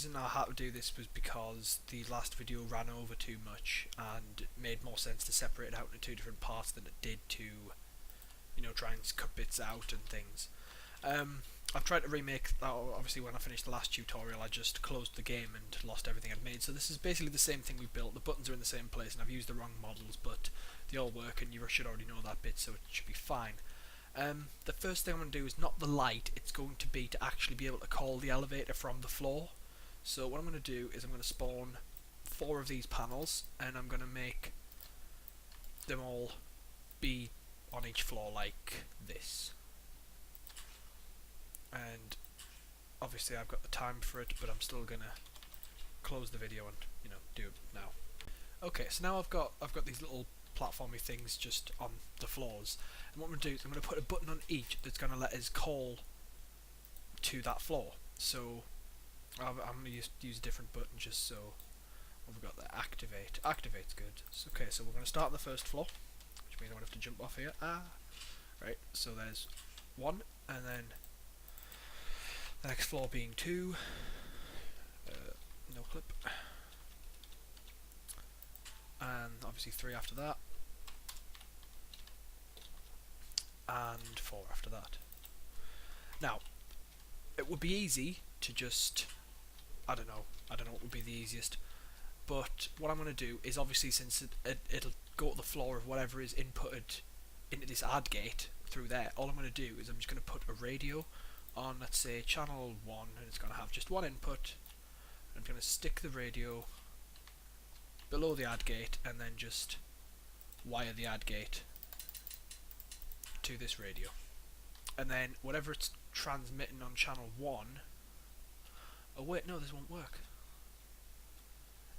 reason I had to do this was because the last video ran over too much, and it made more sense to separate it out into two different parts than it did to, try and cut bits out and things. I've tried to remake, obviously when I finished the last tutorial I just closed the game and lost everything I'd made, so this is basically the same thing we built. The buttons are in the same place and I've used the wrong models, but they all work and you should already know that bit, so it should be fine. The first thing I'm going to do is not the light, it's going to be to actually be able to call the elevator from the floor. So what I'm going to do is I'm going to spawn 4 of these panels and I'm going to make them all be on each floor like this. And obviously I've got the time for it, but I'm still going to close the video and do it now. Okay, so now I've got these little platformy things just on the floors, and what I'm going to do is I'm going to put a button on each that's going to let us call to that floor. So I'm going to use a different button just so what we've got there. Activate. Activate's good. So, okay, so we're going to start on the first floor, which means I'm going to have to jump off here. Right, so there's 1, and then the next floor being 2. No clip. And obviously 3 after that. And 4 after that. Now, it would be easy to just, I don't know what would be the easiest, but what I'm going to do is, obviously since it'll go to the floor of whatever is inputted into this add gate through there, all I'm going to do is I'm just going to put a radio on, let's say channel 1, and it's going to have just 1 input. I'm going to stick the radio below the add gate and then just wire the add gate to this radio, and then whatever it's transmitting on channel 1. Oh wait, no, this won't work.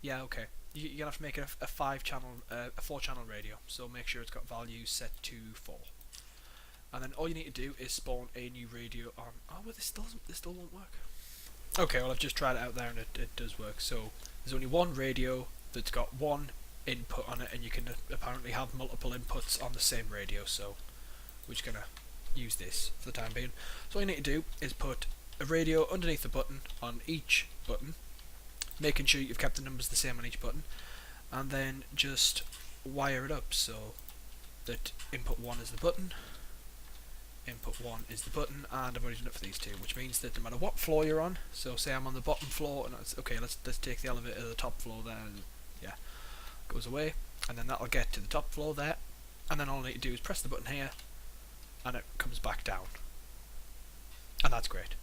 Yeah, okay. You're gonna have to make it a 4-channel radio. So make sure it's got values set to 4, and then all you need to do is spawn a new radio on. Oh, well, this still won't work. Okay, well I've just tried it out there and it does work. So there's only one radio that's got 1 input on it, and you can apparently have multiple inputs on the same radio. So we're just gonna use this for the time being. So all you need to do is put a radio underneath the button on each button, making sure you've kept the numbers the same on each button, and then just wire it up so that input 1 is the button, input 1 is the button, and I've already done it for these 2, which means that no matter what floor you're on, so say I'm on the bottom floor, and it's okay, let's take the elevator to the top floor there, and yeah, goes away, and then that'll get to the top floor there, and then all I need to do is press the button here, and it comes back down, and that's great.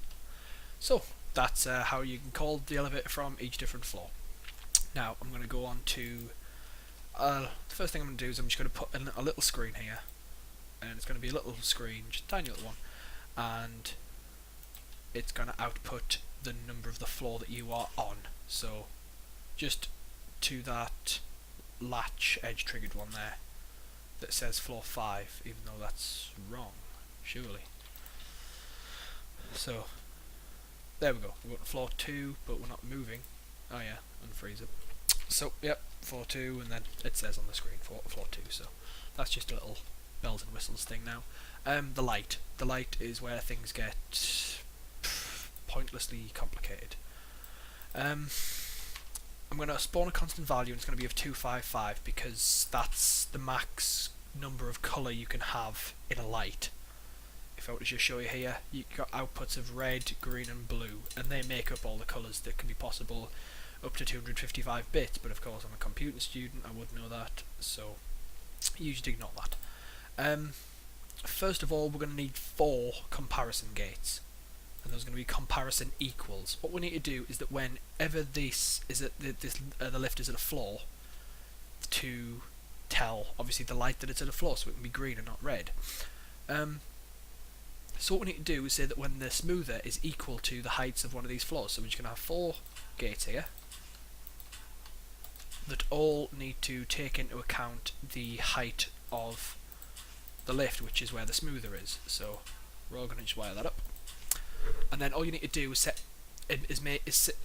So that's how you can call the elevator from each different floor. Now I'm going to go on to the first thing I'm going to do is I'm just going to put a little screen here, and it's going to be a little screen, just a tiny little one, and it's going to output the number of the floor that you are on. So just to that latch edge triggered one there that says floor 5, even though that's wrong, surely. So there we go, we've got floor 2, but we're not moving. Oh yeah, unfreeze it. So yep, floor 2, and then it says on the screen floor 2, so that's just a little bells and whistles thing now. The light is where things get pointlessly complicated. I'm going to spawn a constant value, and it's going to be of 255 because that's the max number of colour you can have in a light. If I were to just show you here, you've got outputs of red, green and blue, and they make up all the colours that can be possible up to 255 bits, but of course I'm a computer student, I wouldn't know that, so you just ignore that. First of all, we're going to need 4 comparison gates, and those are going to be comparison equals. What we need to do is that whenever this is at the lift is at a floor, to tell obviously the light that it's at a floor, so it can be green and not red. So what we need to do is say that when the smoother is equal to the heights of one of these floors, so we're just going to have 4 gates here that all need to take into account the height of the lift, which is where the smoother is. So we're all going to just wire that up, and then all you need to do is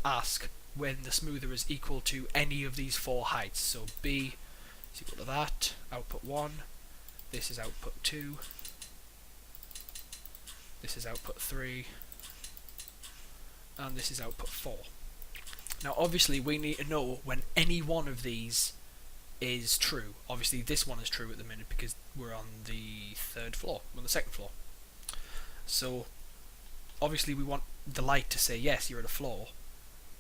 ask when the smoother is equal to any of these 4 heights. So B is equal to that, output 1, this is output 2, this is output 3, and this is output 4. Now obviously we need to know when any one of these is true. Obviously this one is true at the minute because we're on the third floor, on the second floor. So obviously we want the light to say yes, you're at a floor,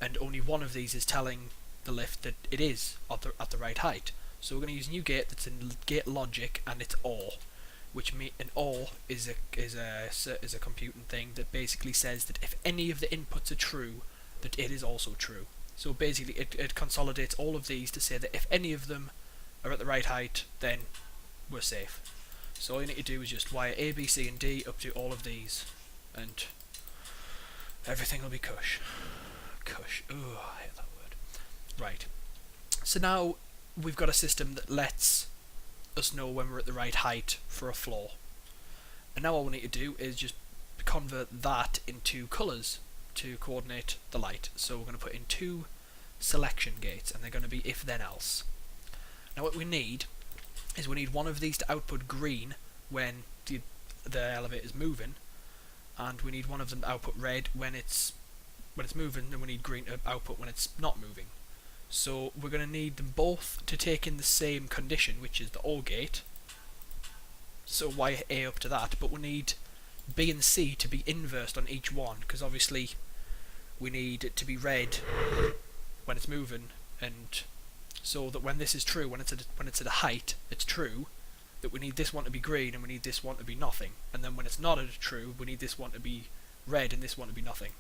and only one of these is telling the lift that it is at the right height. So we're going to use a new gate that's in gate logic, and it's OR, which an OR is a computing thing that basically says that if any of the inputs are true, that it is also true. So basically it consolidates all of these to say that if any of them are at the right height, then we're safe. So all you need to do is just wire A, B, C and D up to all of these, and everything will be cush. Cush. Ooh, I hate that word. Right. So now we've got a system that lets us know when we're at the right height for a floor. And now all we need to do is just convert that into colours to coordinate the light. So we're going to put in 2 selection gates, and they're going to be if then else. Now what we need is we need one of these to output green when the elevator is moving, and we need one of them to output red when it's moving, and we need green to output when it's not moving. So we're going to need them both to take in the same condition, which is the OR gate. So wire A up to that, but we need B and C to be inversed on each one, because obviously we need it to be red when it's moving, and so that when this is true, when it's at a height, it's true, that we need this one to be green and we need this one to be nothing, and then when it's not at a true, we need this one to be red and this one to be nothing.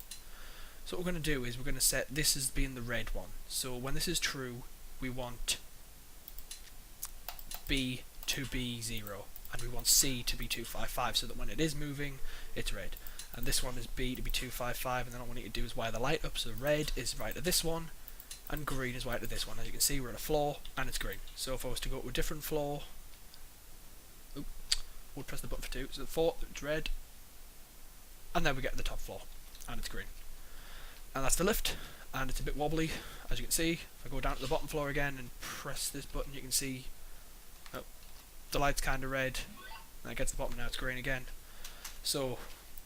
So what we're going to do is we're going to set this as being the red one. So when this is true, we want B to be 0, and we want C to be 255, so that when it is moving, it's red. And this one is B to be 255, and then all we need to do is wire the light up, so red is right to this one, and green is right to this one. As you can see, we're at a floor, and it's green. So if I was to go to a different floor, we'll press the button for 2, so the 4, it's red, and then we get to the top floor, and it's green. And that's the lift, and it's a bit wobbly, as you can see. If I go down to the bottom floor again and press this button, you can see the light's kind of red, and it gets to the bottom, now it's green again. So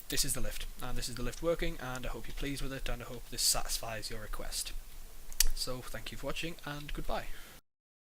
this is the lift, and this is the lift working, and I hope you're pleased with it, and I hope this satisfies your request. So thank you for watching, and goodbye.